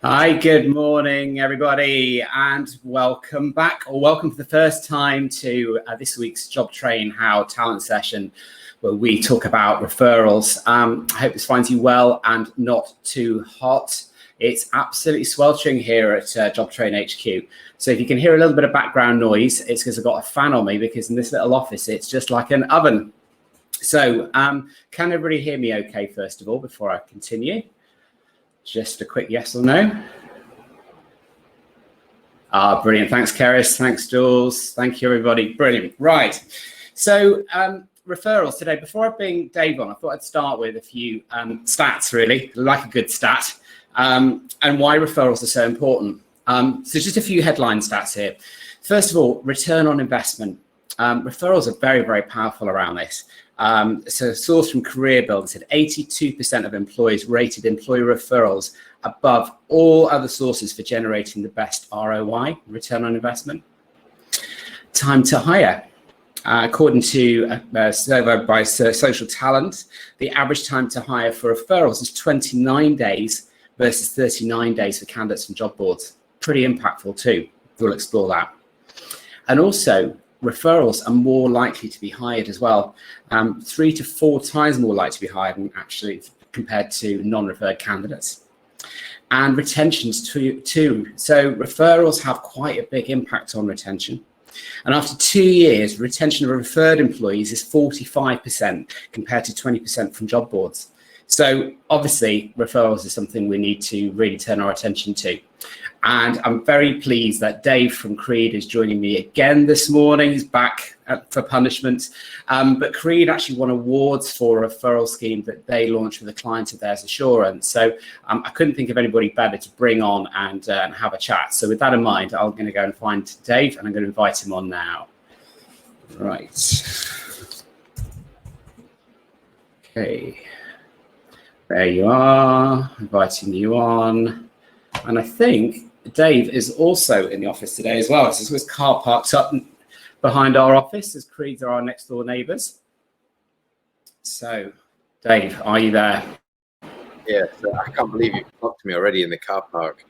Hi, good morning, everybody, and welcome back, or welcome for the first time to this week's Jobtrain HoW talent session, where we talk about referrals. I hope this finds you well and not too hot. It's absolutely sweltering here at Jobtrain HQ. So if you can hear a little bit of background noise, it's because I've got a fan on me, because in this little office, it's just like an oven. So can everybody hear me okay, first of all, before I continue? Just a quick yes or no. Brilliant. Thanks, Keris. Thanks, Jules. Thank you, everybody. Brilliant. Right. So referrals today. Before I bring Dave on, I thought I'd start with a few stats, really, like a good stat, and why referrals are so important. So just a few headline stats here. First of all, return on investment. Referrals are very, very powerful around this. So a source from Career Builder said 82% of employees rated employee referrals above all other sources for generating the best ROI, return on investment. Time to hire. According to a survey by Social Talent, the average time to hire for referrals is 29 days versus 39 days for candidates from job boards. Pretty impactful too. We'll explore that. And also, referrals are more likely to be hired as well, 3 to 4 times more likely to be hired actually compared to non-referred candidates. And retentions too. So referrals have quite a big impact on retention. And after 2 years, retention of referred employees is 45% compared to 20% from job boards. So obviously, referrals is something we need to really turn our attention to. And I'm very pleased that Dave from Creed is joining me again this morning. He's back for punishment. But Creed actually won awards for a referral scheme that they launched with a client of theirs, Assurance. So I couldn't think of anybody better to bring on and have a chat. So with that in mind, I'm going to go and find Dave, and I'm going to invite him on now. Right. Okay. There you are, inviting you on. And I think Dave is also in the office today as well. So his car parked up behind our office, as Creeds are our next door neighbours. So, Dave, are you there? Yeah, so I can't believe you blocked me already in the car park.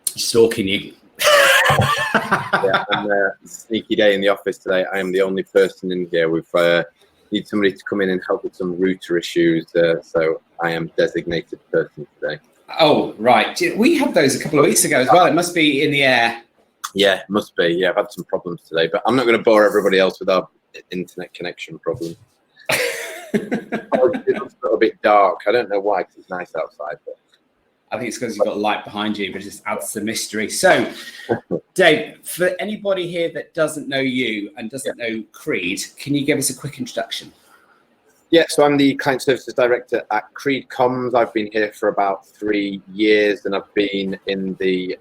Stalking you. Yeah, I'm a sneaky day in the office today. I am the only person in here. We've need somebody to come in and help with some router issues. So I am designated person today. Oh, right. We had those a couple of weeks ago as well. It must be in the air. Yeah, it must be. Yeah, I've had some problems today, but I'm not going to bore everybody else with our internet connection problem. It's a little bit dark. I don't know why, because it's nice outside. But I think it's because you've got light behind you, but it just adds to the mystery. So, Dave, for anybody here that doesn't know you and doesn't know Creed, can you give us a quick introduction? Yeah, so I'm the Client Services Director at Creed Comms. I've been here for about 3 years, and I've been in the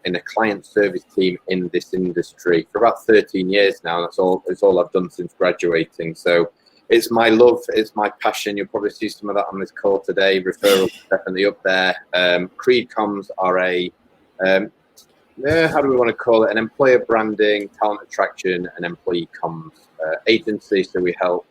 in a client service team in this industry for about 13 years now. That's all I've done since graduating. So it's my love, it's my passion. You'll probably see some of that on this call today. Referrals definitely up there. Creed Comms are a how do we want to call it? An employer branding, talent attraction, and employee comms agency. So we help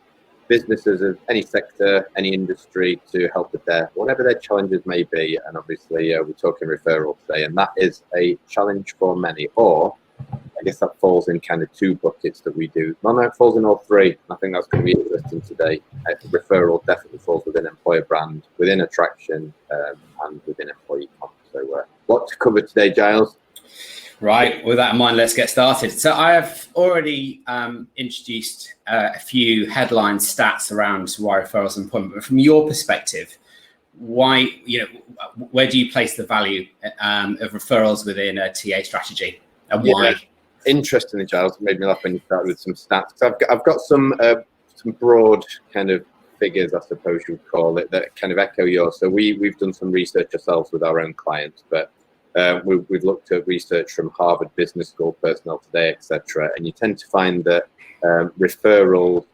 businesses of any sector, any industry to help with whatever their challenges may be. And obviously we're talking referral today, and that is a challenge for many, or I guess that falls in kind of 2 buckets that we do. No, it falls in all 3. I think that's going to be interesting today. Referral definitely falls within employer brand, within attraction, and within employee comms. So what to cover today, Giles? Right, with that in mind, let's get started. So I have already introduced a few headline stats around why referrals are important, but from your perspective, why, where do you place the value of referrals within a TA strategy, and why? Yeah. Interestingly, Giles, made me laugh when you started with some stats. I've got some broad kind of figures, I suppose you'd call it, that kind of echo yours. So we've done some research ourselves with our own clients, but we've looked at research from Harvard Business School, Personnel Today, etc. And you tend to find that referrals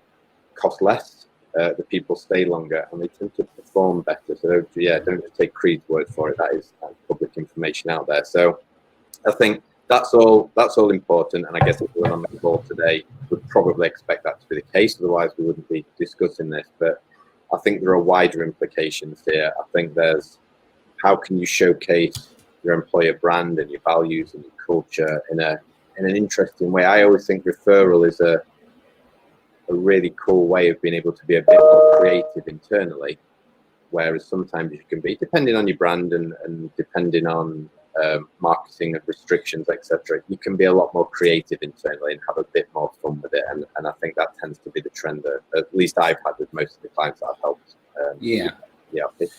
cost less, the people stay longer, and they tend to perform better. So yeah, don't just take Creed's word for it. That is public information out there. So I think that's all important. And I guess if we're on the call today, we'd probably expect that to be the case. Otherwise, we wouldn't be discussing this. But I think there are wider implications here. I think there's how can you showcase your employer brand and your values and your culture in an interesting way. I always think referral is a really cool way of being able to be a bit more creative internally, whereas sometimes you can be, depending on your brand and depending on marketing and restrictions, etc., you can be a lot more creative internally and have a bit more fun with it. And I think that tends to be the trend that at least I've had with most of the clients that I've helped. Yeah. It's,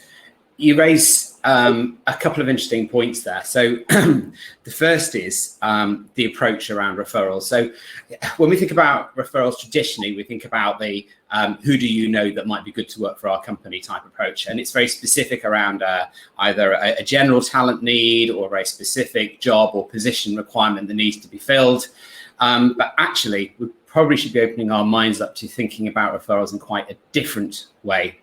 You raise a couple of interesting points there. So the first is the approach around referrals. So when we think about referrals traditionally, we think about the who do you know that might be good to work for our company type approach. And it's very specific around either a general talent need or a very specific job or position requirement that needs to be filled. But actually, we probably should be opening our minds up to thinking about referrals in quite a different way.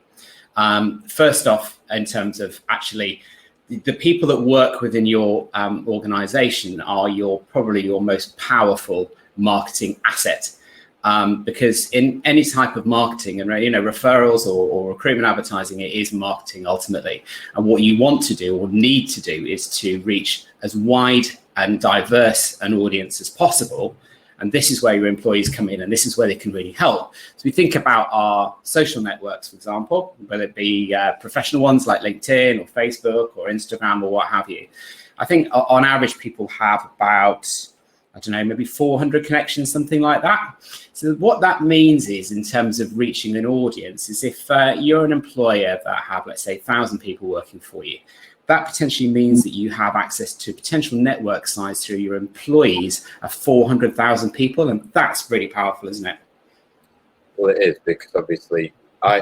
First off, in terms of actually the people that work within your organization are probably your most powerful marketing asset. Because in any type of marketing, and referrals or recruitment advertising, it is marketing ultimately. And what you want to do or need to do is to reach as wide and diverse an audience as possible. And this is where your employees come in, and this is where they can really help. So we think about our social networks, for example, whether it be professional ones like LinkedIn or Facebook or Instagram or what have you. I think on average, people have about, I don't know, maybe 400 connections, something like that. So what that means is, in terms of reaching an audience, is if you're an employer that have, let's say, 1,000 people working for you, that potentially means that you have access to potential network size through your employees of 400,000 people. And that's really powerful, isn't it? Well, it is, because obviously I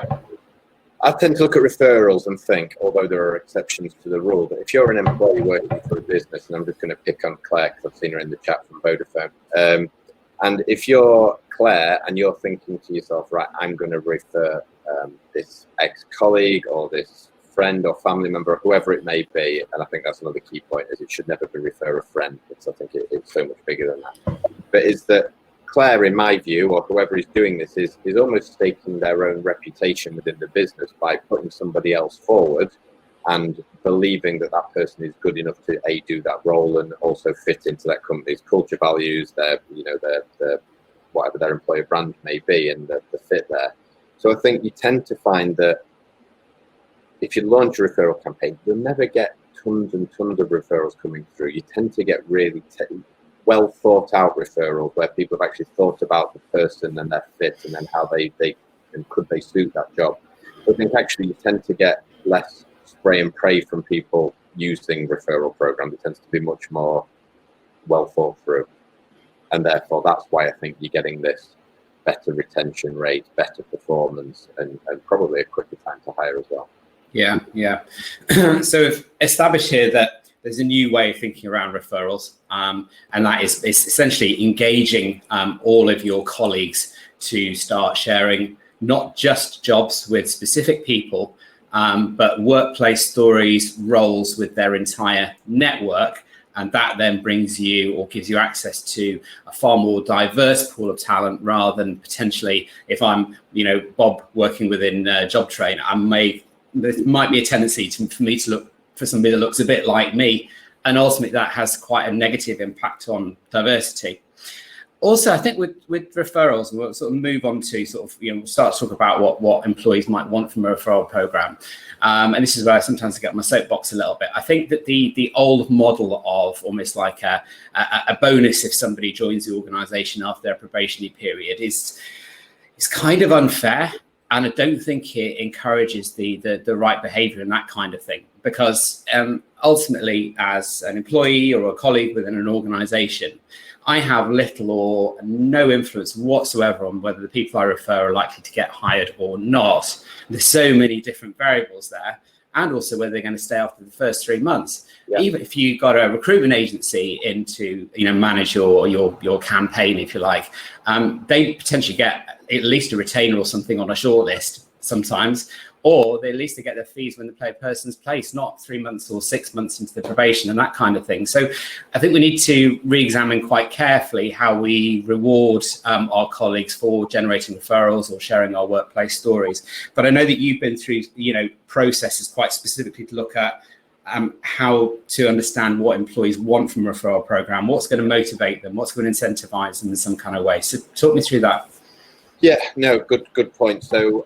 tend to look at referrals and think, although there are exceptions to the rule, that if you're an employee working for a business, and I'm just going to pick on Claire because I've seen her in the chat from Vodafone, and if you're Claire and you're thinking to yourself, right, I'm going to refer this ex-colleague or this friend or family member, or whoever it may be, and I think that's another key point, is it should never be refer a friend, because I think it's so much bigger than that. But is that Claire, in my view, or whoever is doing this, is almost staking their own reputation within the business by putting somebody else forward and believing that that person is good enough to do that role and also fit into that company's culture, values, their whatever their employer brand may be, and the fit there. So I think you tend to find that if you launch a referral campaign, you'll never get tons and tons of referrals coming through. You tend to get really well thought out referrals where people have actually thought about the person and their fit and then how they and could they suit that job. So I think actually you tend to get less spray and pray from people using referral programs. It tends to be much more well thought through. And therefore, that's why I think you're getting this better retention rate, better performance, and probably a quicker time to hire as well. Yeah. So we've established here that there's a new way of thinking around referrals, and that is essentially engaging all of your colleagues to start sharing not just jobs with specific people, but workplace stories, roles with their entire network. And that then brings you or gives you access to a far more diverse pool of talent, rather than potentially, if I'm, Bob working within Jobtrain, there might be a tendency for me to look for somebody that looks a bit like me. And ultimately that has quite a negative impact on diversity. Also, I think with referrals, we'll sort of move on to we'll start to talk about what employees might want from a referral program. And this is where I sometimes get my soapbox a little bit. I think that the old model of almost like a bonus if somebody joins the organization after their probationary period is kind of unfair. And I don't think it encourages the right behavior and that kind of thing, because ultimately, as an employee or a colleague within an organization, I have little or no influence whatsoever on whether the people I refer are likely to get hired or not. There's so many different variables there, and also whether they're going to stay after the first 3 months. Yeah. Even if you got a recruitment agency in to manage your campaign, if you like, they potentially get at least a retainer or something on a shortlist sometimes, or they at least get their fees when they play a person's place, not 3 months or 6 months into the probation and that kind of thing. So I think we need to re-examine quite carefully how we reward our colleagues for generating referrals or sharing our workplace stories. But I know that you've been through processes quite specifically to look at how to understand what employees want from a referral program, what's going to motivate them, what's going to incentivize them in some kind of way. So talk me through that. Yeah, no, good point. So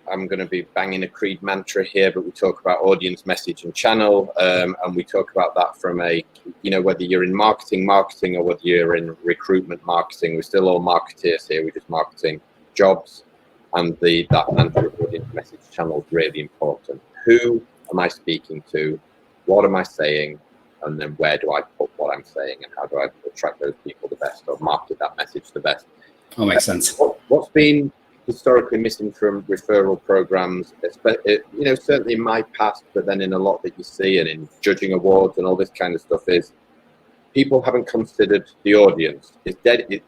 I'm going to be banging a Creed mantra here, but we talk about audience, message, and channel, and we talk about that from a, whether you're in marketing, or whether you're in recruitment marketing, we're still all marketeers here. We're just marketing jobs, and that mantra of audience, message, channel is really important. Who am I speaking to? What am I saying? And then where do I put what I'm saying, and how do I attract those people the best, or market that message the best? Oh, makes sense. What's been historically missing from referral programs, certainly in my past, but then in a lot that you see and in judging awards and all this kind of stuff, is people haven't considered the audience. I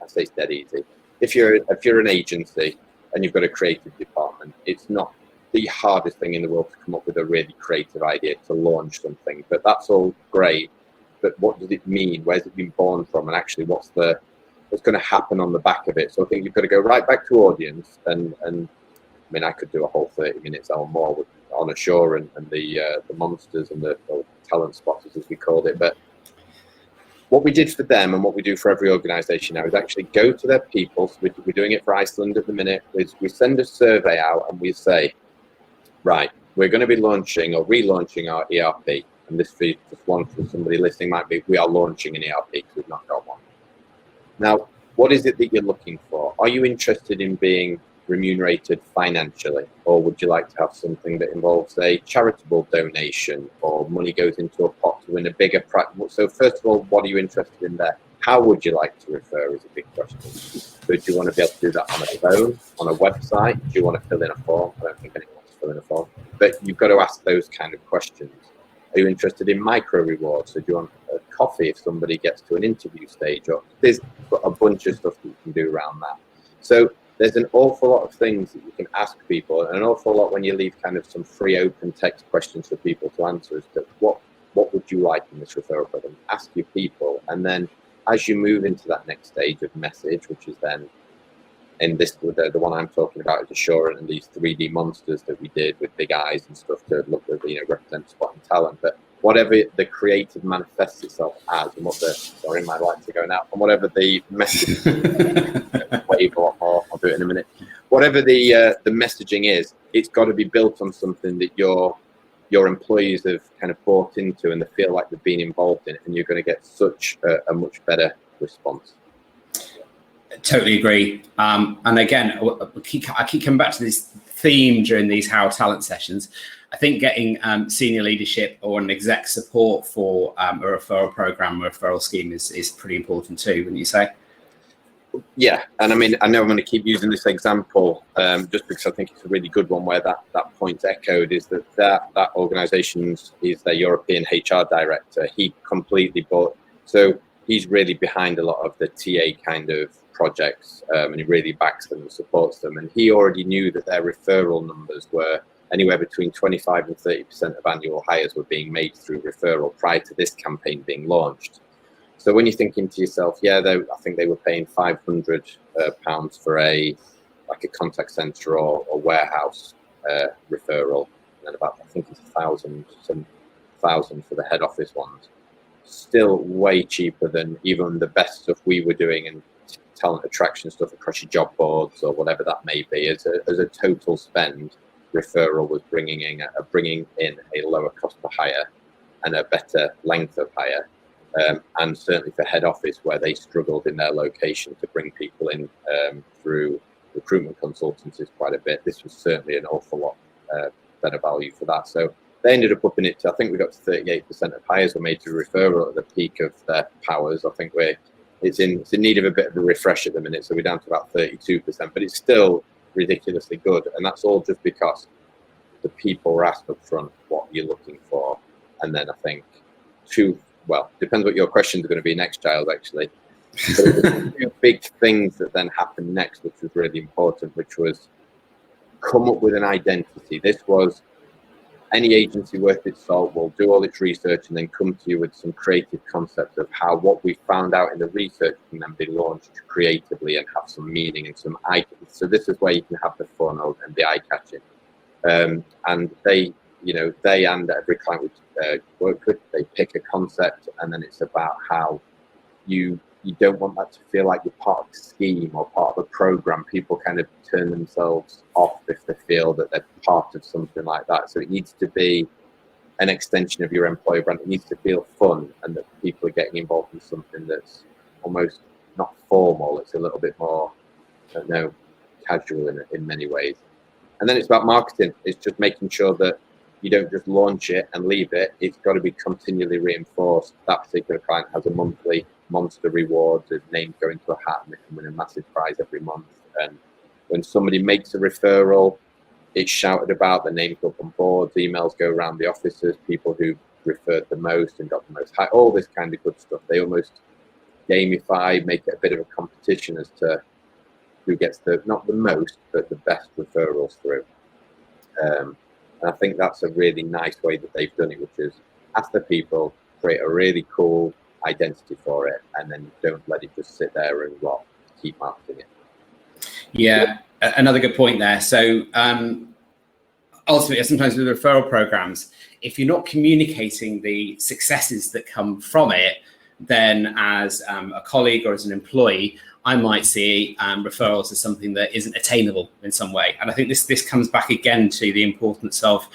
say it's dead easy. If you're an agency and you've got a creative department, it's not the hardest thing in the world to come up with a really creative idea to launch something, but that's all great. But what does it mean? Where's it been born from? And actually, what's going to happen on the back of it? So I think you've got to go right back to audience, and I mean, I could do a whole 30 minutes or more with on Ashore and the monsters and the talent spotters, as we called it. But what we did for them and what we do for every organisation now is actually go to their people. So we're doing it for Iceland at the minute. We send a survey out and we say, right, we're going to be launching or relaunching our ERP. And this for one for somebody listening might be, we are launching an ERP because we've not got one. Now, what is it that you're looking for? Are you interested in being remunerated financially, or would you like to have something that involves a charitable donation, or money goes into a pot to win a bigger prize? So first of all, what are you interested in there? How would you like to refer is a big question. So do you want to be able to do that on a phone, on a website? Do you want to fill in a form? I don't think anyone wants to fill in a form, but you've got to ask those kind of questions. Are you interested in micro rewards? So do you want a coffee if somebody gets to an interview stage? Or there's a bunch of stuff that you can do around that. So there's an awful lot of things that you can ask people, and an awful lot when you leave kind of some free open text questions for people to answer as to what would you like in this referral program? Ask your people, and then as you move into that next stage of message, which is then in this, the one I'm talking about is Ashore and these 3D monsters that we did with big eyes and stuff to look at, represent spot and talent. But whatever the creative manifests itself as, and what sorry, my lights are going out, and whatever the message, wave a lot more, I'll do it in a minute. Whatever the messaging is, it's got to be built on something that your employees have kind of bought into and they feel like they've been involved in it, and you're going to get such a much better response. Totally agree. And again, I keep coming back to this theme during these HoW talent sessions. I think getting senior leadership or an exec support for a referral program, a referral scheme is pretty important too, wouldn't you say? Yeah, and I mean, I know I'm going to keep using this example just because I think it's a really good one where that point's echoed, is that organisation's is their European HR director. He completely bought, so he's really behind a lot of the TA kind of projects, and he really backs them and supports them. And he already knew that their referral numbers were anywhere between 25 and 30% of annual hires were being made through referral prior to this campaign being launched. So when you're thinking to yourself, yeah, I think they were paying £500 for a contact center or warehouse referral, and then about, I think it's 1,000 for the head office ones. Still way cheaper than even the best stuff we were doing and talent attraction stuff across your job boards or whatever that may be. As a total spend, referral was bringing in a lower cost per hire and a better length of hire. And certainly for head office, where they struggled in their location to bring people in through recruitment consultancies quite a bit, this was certainly an awful lot better value for that. So they ended up upping it to, I think we got to 38% of hires were made through referral at the peak of their powers. I think it's in need of a bit of a refresh at the minute, so we're down to about 32%, but it's still ridiculously good. And that's all just because the people were asked up front what you're looking for. And then I think depends what your questions are going to be next, Giles, actually. So the two big things that then happened next, which was really important, which was come up with an identity. This was, any agency worth its salt will do all its research and then come to you with some creative concept of how what we found out in the research can then be launched creatively and have some meaning and some eye. So this is where you can have the fun and the eye catching. And they they and every client we work with, they pick a concept, and then it's about how you don't want that to feel like you're part of a scheme or part of a program. People kind of turn themselves off if they feel that they're part of something like that. So it needs to be an extension of your employer brand. It needs to feel fun, and that people are getting involved in something that's almost not formal. It's a little bit more, I don't know, casual in many ways. And then it's about marketing. It's just making sure that you don't just launch it and leave it. It's got to be continually reinforced. That particular client has a monthly monster reward. The names go into a hat and they can win a massive prize every month. And when somebody makes a referral, it's shouted about, the names go up on boards, emails go around the offices, people who referred the most and got the most high, all this kind of good stuff. They almost gamify, make it a bit of a competition as to who gets not the most, but the best referrals through. And I think that's a really nice way that they've done it, which is ask the people, create a really cool identity for it, and then don't let it just sit there and keep marketing it. Yeah, another good point there. So ultimately, sometimes with referral programs, if you're not communicating the successes that come from it, then as a colleague or as an employee, I might see referrals as something that isn't attainable in some way. And I think this comes back again to the importance of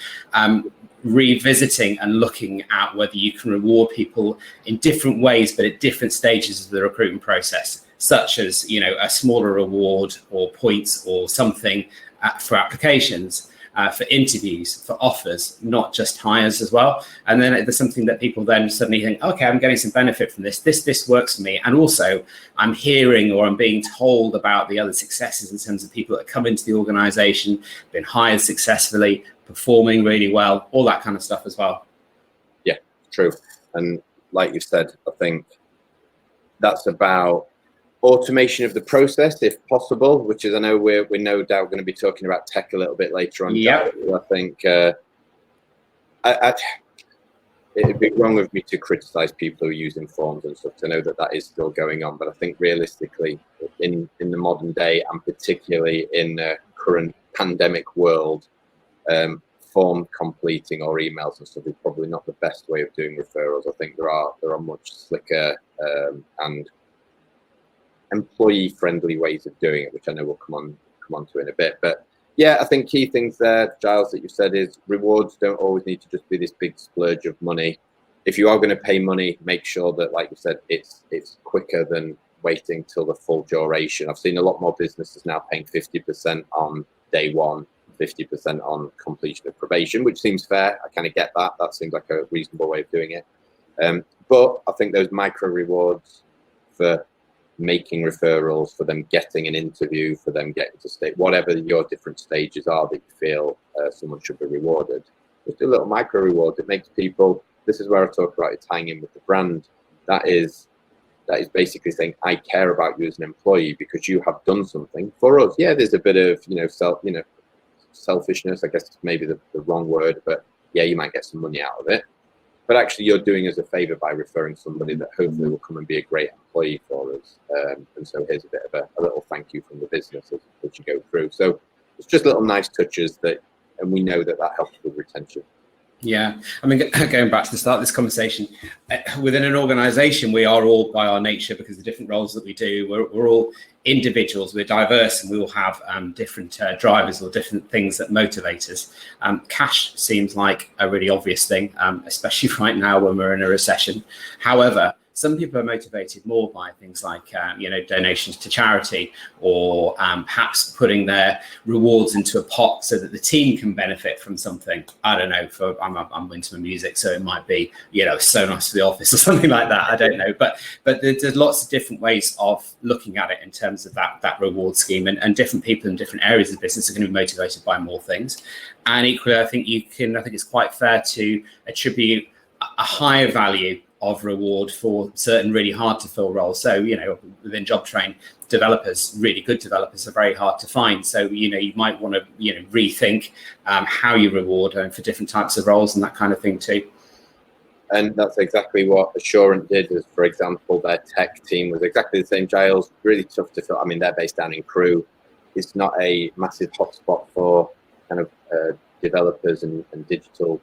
revisiting and looking at whether you can reward people in different ways, but at different stages of the recruitment process, such as, a smaller reward or points or something for applications, for interviews, for offers, not just hires as well. And then there's something that people then suddenly think, okay, I'm getting some benefit from this. This works for me. And also I'm hearing or I'm being told about the other successes in terms of people that come into the organization, been hired successfully, performing really well, all that kind of stuff as well. Yeah, true. And like you said, I think that's about automation of the process, if possible, which is, I know we're no doubt going to be talking about tech a little bit later on. Yeah. I think it'd be wrong of me to criticize people who are using forms and stuff. I know that is still going on, but I think realistically, in the modern day, and particularly in the current pandemic world, form completing or emails and stuff is probably not the best way of doing referrals. I think there are much slicker and employee friendly ways of doing it, which I know we'll come on to in a bit. But yeah, I think key things there, Giles, that you said is rewards don't always need to just be this big splurge of money. If you are going to pay money, make sure that, like you said, it's quicker than waiting till the full duration. I've seen a lot more businesses now paying 50% on day one, 50% on completion of probation, which seems fair. I kind of get that. That seems like a reasonable way of doing it. But I think those micro rewards for making referrals, for them getting an interview, for them getting to state whatever your different stages are that you feel someone should be rewarded. Just a little micro reward. It makes people, this is where I talk about it tying in with the brand. That is basically saying, I care about you as an employee because you have done something for us. Yeah, there's a bit of, selfishness, I guess is maybe the wrong word, but yeah, you might get some money out of it. But actually, you're doing us a favor by referring somebody that hopefully will come and be a great employee for us. And so here's a bit of a little thank you from the business as you go through. So it's just little nice touches and we know that helps with retention. Yeah, I mean, going back to the start of this conversation, within an organization, we are all by our nature, because of the different roles that we do, we're all individuals, we're diverse, and we all have different drivers or different things that motivate us. Cash seems like a really obvious thing, especially right now when we're in a recession. However, some people are motivated more by things like, donations to charity, or perhaps putting their rewards into a pot so that the team can benefit from something. I don't know. I'm into music, so it might be, so nice for the office or something like that. I don't know. But there's lots of different ways of looking at it in terms of that reward scheme, and different people in different areas of business are going to be motivated by more things. And equally, I think it's quite fair to attribute a higher value of reward for certain really hard to fill roles. So, within Jobtrain, developers, really good developers, are very hard to find. So, you might want to, rethink how you reward for different types of roles and that kind of thing too. And that's exactly what Assurant did. As, for example, their tech team was exactly the same. Giles, really tough to fill. I mean, they're based down in Crewe. It's not a massive hotspot for kind of developers and digital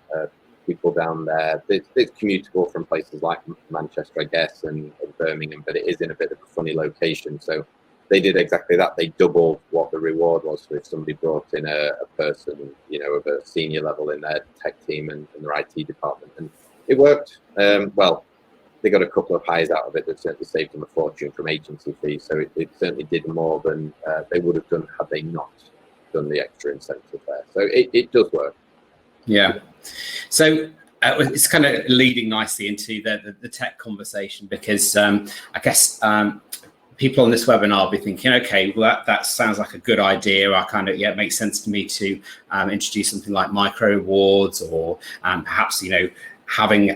people down there. It's commutable from places like Manchester, I guess, and Birmingham, but it is in a bit of a funny location. So they did exactly that. They doubled what the reward was. So if somebody brought in a person, of a senior level in their tech team and their IT department, and it worked. Well, they got a couple of hires out of it that certainly saved them a fortune from agency fees. So it certainly did more than they would have done had they not done the extra incentive there. So it does work. Yeah. So it's kind of leading nicely into the tech conversation, because I guess people on this webinar will be thinking, okay, well, that sounds like a good idea. It makes sense to me to introduce something like micro rewards, or perhaps, having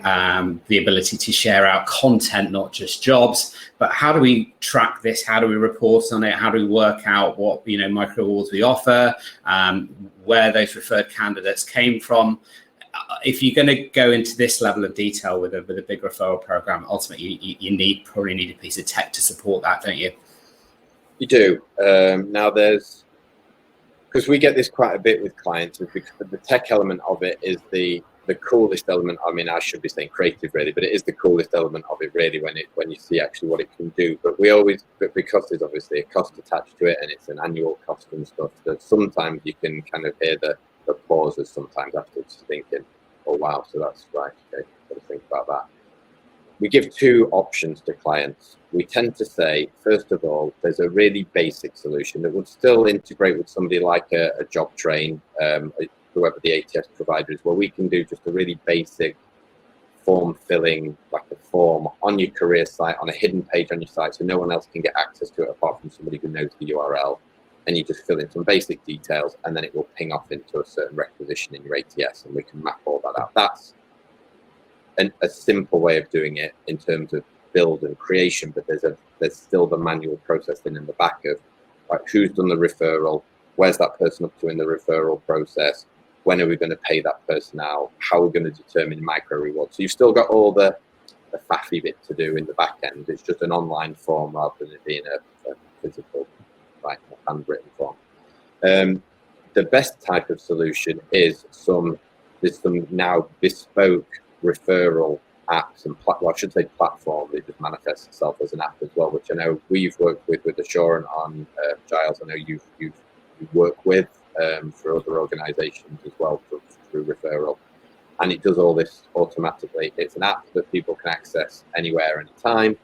the ability to share out content, not just jobs. But how do we track this? How do we report on it? How do we work out what micro rewards we offer, where those referred candidates came from? If you're going to go into this level of detail with a big referral program, ultimately you probably need a piece of tech to support that, don't you? You do. Now because we get this quite a bit with clients, is because the tech element of it is the coolest element. I mean, I should be saying creative really, but it is the coolest element of it really when you see actually what it can do. But because there's obviously a cost attached to it, and it's an annual cost and stuff, that sometimes you can kind of hear the pauses sometimes afterwards, thinking, oh wow, so that's right, okay, got to think about that. We give two options to clients. We tend to say, first of all, there's a really basic solution that would still integrate with somebody like a Jobtrain, whoever the ATS provider is, where we can do just a really basic form filling, like a form on your career site, on a hidden page on your site, so no one else can get access to it apart from somebody who knows the URL. And you just fill in some basic details, and then it will ping off into a certain requisition in your ATS, and we can map all that out. That's a simple way of doing it in terms of build and creation, but there's still the manual processing in the back of, like, who's done the referral, where's that person up to in the referral process, when are we going to pay that person out, how are we going to determine micro rewards. So you've still got all the faffy bit to do in the back end. It's just an online form rather than it being a physical, like a handwritten form. The best type of solution is there's some now bespoke referral apps and platform that just manifests itself as an app as well, which I know we've worked with Assurant on. Giles, I know you work with for other organisations as well through Referral, and it does all this automatically. It's an app that people can access anywhere, anytime.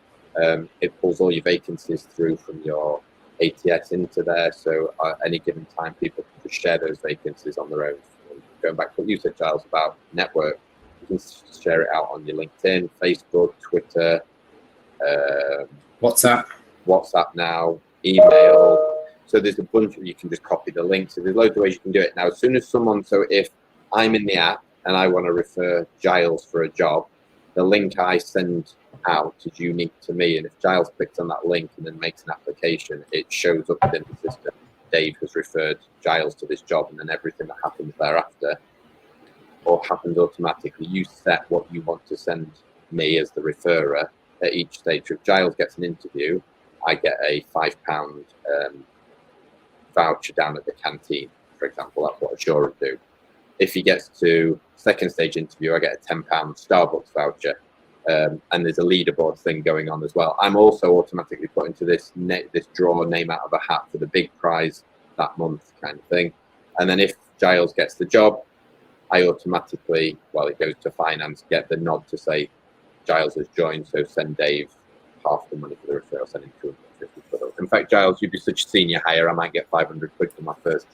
It pulls all your vacancies through from your ATS into there, so at any given time people can just share those vacancies on their own. Going back to what you said, Giles, about network, you can share it out on your LinkedIn, Facebook, Twitter, WhatsApp now, email. So there's a bunch of, you can just copy the link. So there's loads of ways you can do it. Now, as soon as so if I'm in the app and I want to refer Giles for a job, the link I send out is unique to me. And if Giles clicks on that link and then makes an application, it shows up within the system. Dave has referred Giles to this job, and then everything that happens thereafter or happens automatically. You set what you want to send me as the referrer at each stage. So if Giles gets an interview, I get a £5 voucher down at the canteen, for example. That's what Assurant do. If he gets to second stage interview, I get a £10 Starbucks voucher. And there's a leaderboard thing going on as well. I'm also automatically put into this draw name out of a hat for the big prize that month kind of thing. And then if Giles gets the job, I automatically, it goes to finance, get the nod to say Giles has joined, so send Dave half the money for the referral, send him 250 quid. In fact, Giles, you'd be such a senior hire, I might get 500 quid for my first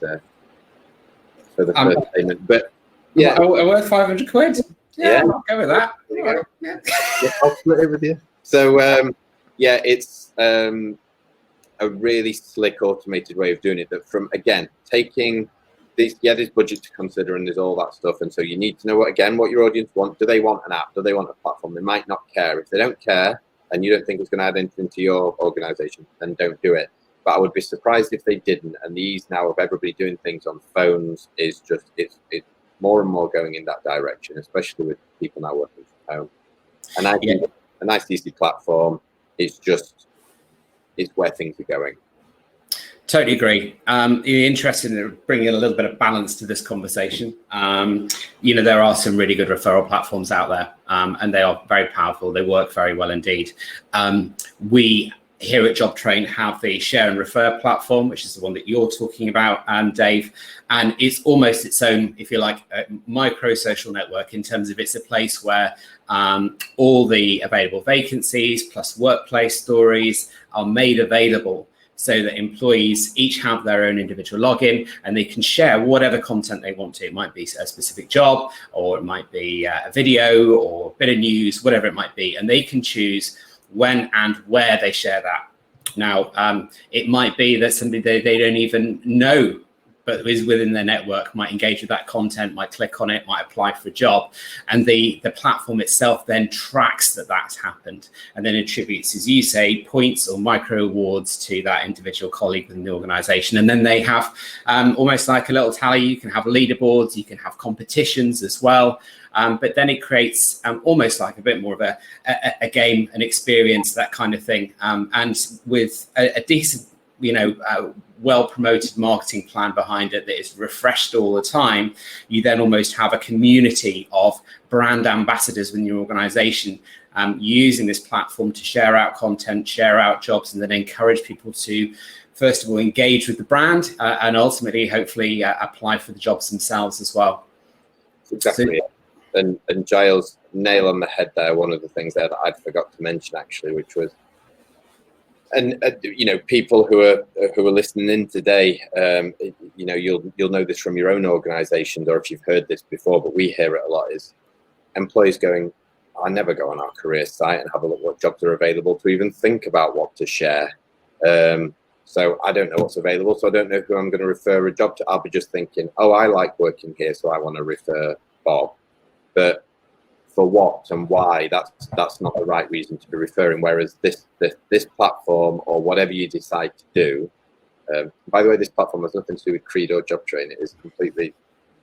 first payment. But yeah, are worth 500 quid. Yeah, I'll go with that. There you go. Yeah, I'll split it with you. So it's a really slick automated way of doing it. That from again taking this, there's budget to consider and there's all that stuff. And so you need to know what your audience want. Do they want an app? Do they want a platform? They might not care. If they don't care and you don't think it's going to add anything to your organization, then don't do it. But I would be surprised if they didn't. And the ease now of everybody doing things on phones is just it's more and more going in that direction, especially with people now working from home. And I think a nice easy platform is where things are going. Totally agree. You're interested in bringing a little bit of balance to this conversation. There are some really good referral platforms out there, and they are very powerful. They work very well indeed. We here at Jobtrain have the share and refer platform, which is the one that you're talking about, Dave. And it's almost its own, if you like, micro social network in terms of it's a place where all the available vacancies plus workplace stories are made available, so that employees each have their own individual login and they can share whatever content they want to. It might be a specific job, or it might be a video or a bit of news, whatever it might be. And they can choose when and where they share that. Now, it might be that somebody they don't even know, but is within their network, might engage with that content, might click on it, might apply for a job. And the platform itself then tracks that that's happened and then attributes, as you say, points or micro awards to that individual colleague within the organization. And then they have almost like a little tally. You can have leaderboards, you can have competitions as well. But then it creates almost like a bit more of a game, an experience, that kind of thing. And with a decent, well-promoted marketing plan behind it that is refreshed all the time, you then almost have a community of brand ambassadors within your organization using this platform to share out content, share out jobs, and then encourage people to, first of all, engage with the brand and ultimately, hopefully, apply for the jobs themselves as well. Exactly. And Giles, nail on the head there. One of the things there that I'd forgot to mention, actually, which was, and people who are listening in today, you'll know this from your own organisations, or if you've heard this before, but we hear it a lot, is employees going, I never go on our career site and have a look what jobs are available to even think about what to share. So I don't know what's available, so I don't know who I'm going to refer a job to. I'll be just thinking, oh, I like working here, so I want to refer Bob. But for what and why, that's not the right reason to be referring. Whereas this platform, or whatever you decide to do, by the way, this platform has nothing to do with Creed or Jobtrain. It is completely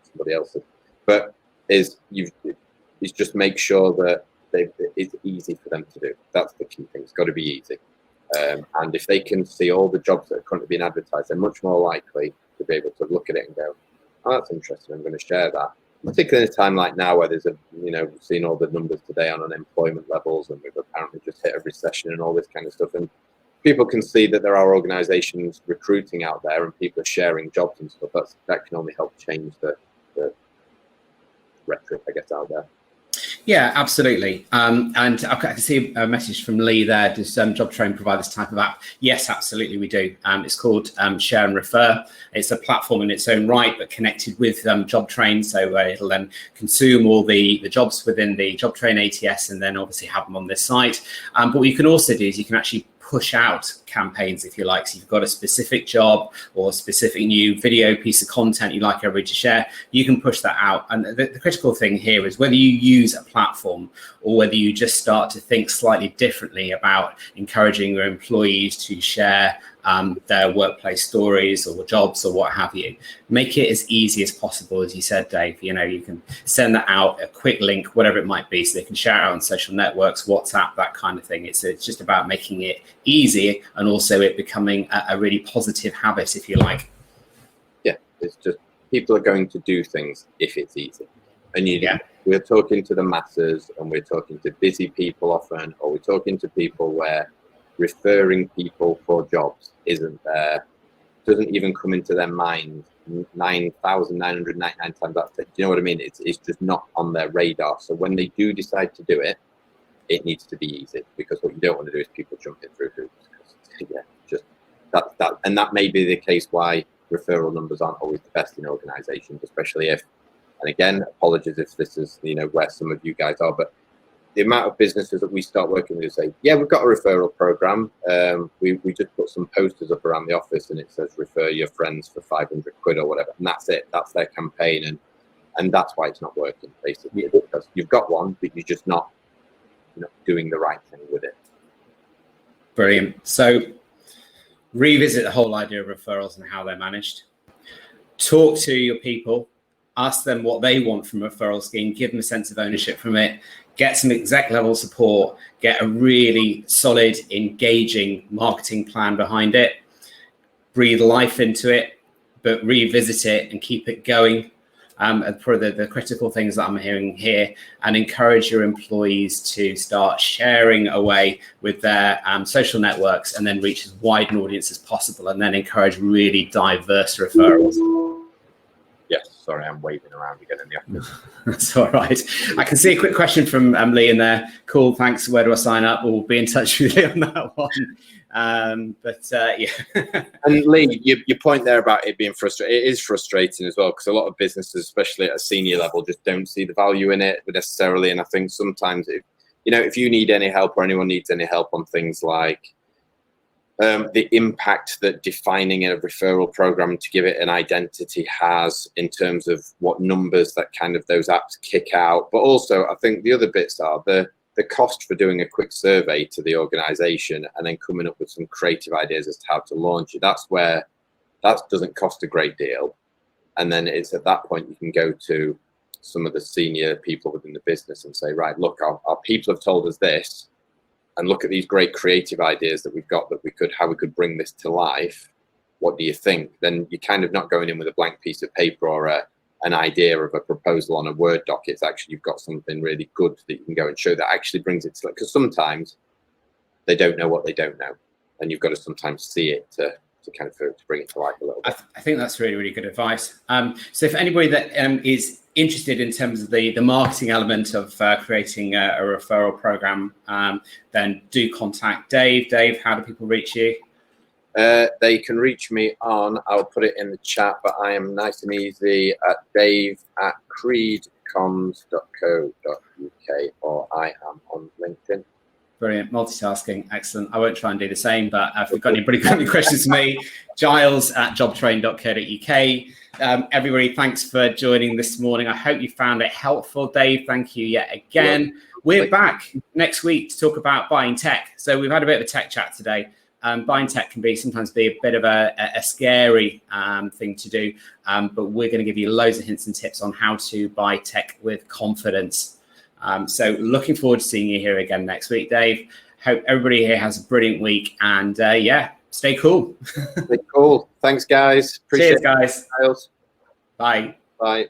somebody else's. But is just make sure that it's easy for them to do. That's the key thing. It's got to be easy. And if they can see all the jobs that are currently being advertised, they're much more likely to be able to look at it and go, oh, that's interesting, I'm going to share that. Particularly in a time like now where there's we've seen all the numbers today on unemployment levels, and we've apparently just hit a recession and all this kind of stuff. And people can see that there are organisations recruiting out there and people are sharing jobs and stuff. That can only help change the rhetoric, I guess, out there. Yeah, absolutely. And I can see a message from Lee there. Does Jobtrain provide this type of app? Yes, absolutely, we do. It's called Share and Refer. It's a platform in its own right, but connected with Jobtrain. So it'll then consume all the jobs within the Jobtrain ATS and then obviously have them on this site. But what you can also do is you can actually push out campaigns, if you like. So you've got a specific job or a specific new video piece of content you'd like everybody to share, you can push that out. And the critical thing here is whether you use a platform or whether you just start to think slightly differently about encouraging your employees to share their workplace stories or jobs or what have you. Make it as easy as possible, as you said, Dave. You can send that out, a quick link, whatever it might be, so they can share it out on social networks, WhatsApp, that kind of thing. It's just about making it easy and also it becoming a really positive habit, if you like. Yeah, it's just people are going to do things if it's easy. And we're talking to the masses, and we're talking to busy people often, or we're talking to people where referring people for jobs doesn't even come into their mind 9,999 times. Do you know what I mean? It's just not on their radar. So when they do decide to do it, it needs to be easy, because what you don't want to do is people jumping through hoops. Yeah, just that, and that may be the case why referral numbers aren't always the best in organisations, especially if, and again, apologies if this is where some of you guys are, but the amount of businesses that we start working with say, yeah, we've got a referral program. We just put some posters up around the office and it says refer your friends for 500 quid or whatever. And that's it. That's their campaign. And that's why it's not working, basically, because you've got one, but you're just not doing the right thing with it. Brilliant. So revisit the whole idea of referrals and how they're managed. Talk to your people. Ask them what they want from a referral scheme. Give them a sense of ownership from it. Get some exec level support, get a really solid, engaging marketing plan behind it. breathe life into it, but revisit it and keep it going. For the critical things that I'm hearing here, and encourage your employees to start sharing away with their social networks, and then reach as wide an audience as possible, and then encourage really diverse referrals. Yes, sorry, I'm waving around again in the office. That's all right. I can see a quick question from Lee in there. Cool, thanks. Where do I sign up? We'll be in touch with you on that one. Yeah. And Lee, your point there about it being frustrating, it is frustrating as well, because a lot of businesses, especially at a senior level, just don't see the value in it necessarily. And I think sometimes, if you need any help or anyone needs any help on things like the impact that defining a referral program to give it an identity has in terms of what numbers that kind of those apps kick out. But also, I think the other bits are the cost for doing a quick survey to the organization and then coming up with some creative ideas as to how to launch it. That's where that doesn't cost a great deal. And then it's at that point you can go to some of the senior people within the business and say, right, look, our people have told us this, and look at these great creative ideas that we've got how we could bring this to life. What do you think? Then you're kind of not going in with a blank piece of paper or an idea of a proposal on a Word doc. It's actually, you've got something really good that you can go and show that actually brings it to, because sometimes they don't know what they don't know, and you've got to sometimes see it to kind of to bring it to life a little bit. I think that's really, really good advice. So if anybody that is interested in terms of the marketing element of creating a referral program, then do contact Dave. Dave, how do people reach you? They can reach me on, I'll put it in the chat, but I am nice and easy at dave@creedcomms.co.uk, or I am on LinkedIn. Brilliant. Multitasking. Excellent. I won't try and do the same, but if you've got any questions for me, giles@jobtrain.co.uk. Everybody, thanks for joining this morning. I hope you found it helpful. Dave, thank you yet again. We're back next week to talk about buying tech. So we've had a bit of a tech chat today. Buying tech can sometimes be a bit of a scary thing to do, but we're going to give you loads of hints and tips on how to buy tech with confidence. So looking forward to seeing you here again next week, Dave. Hope everybody here has a brilliant week, and stay cool. Stay cool. Thanks, guys. Cheers, guys. Miles. Bye. Bye.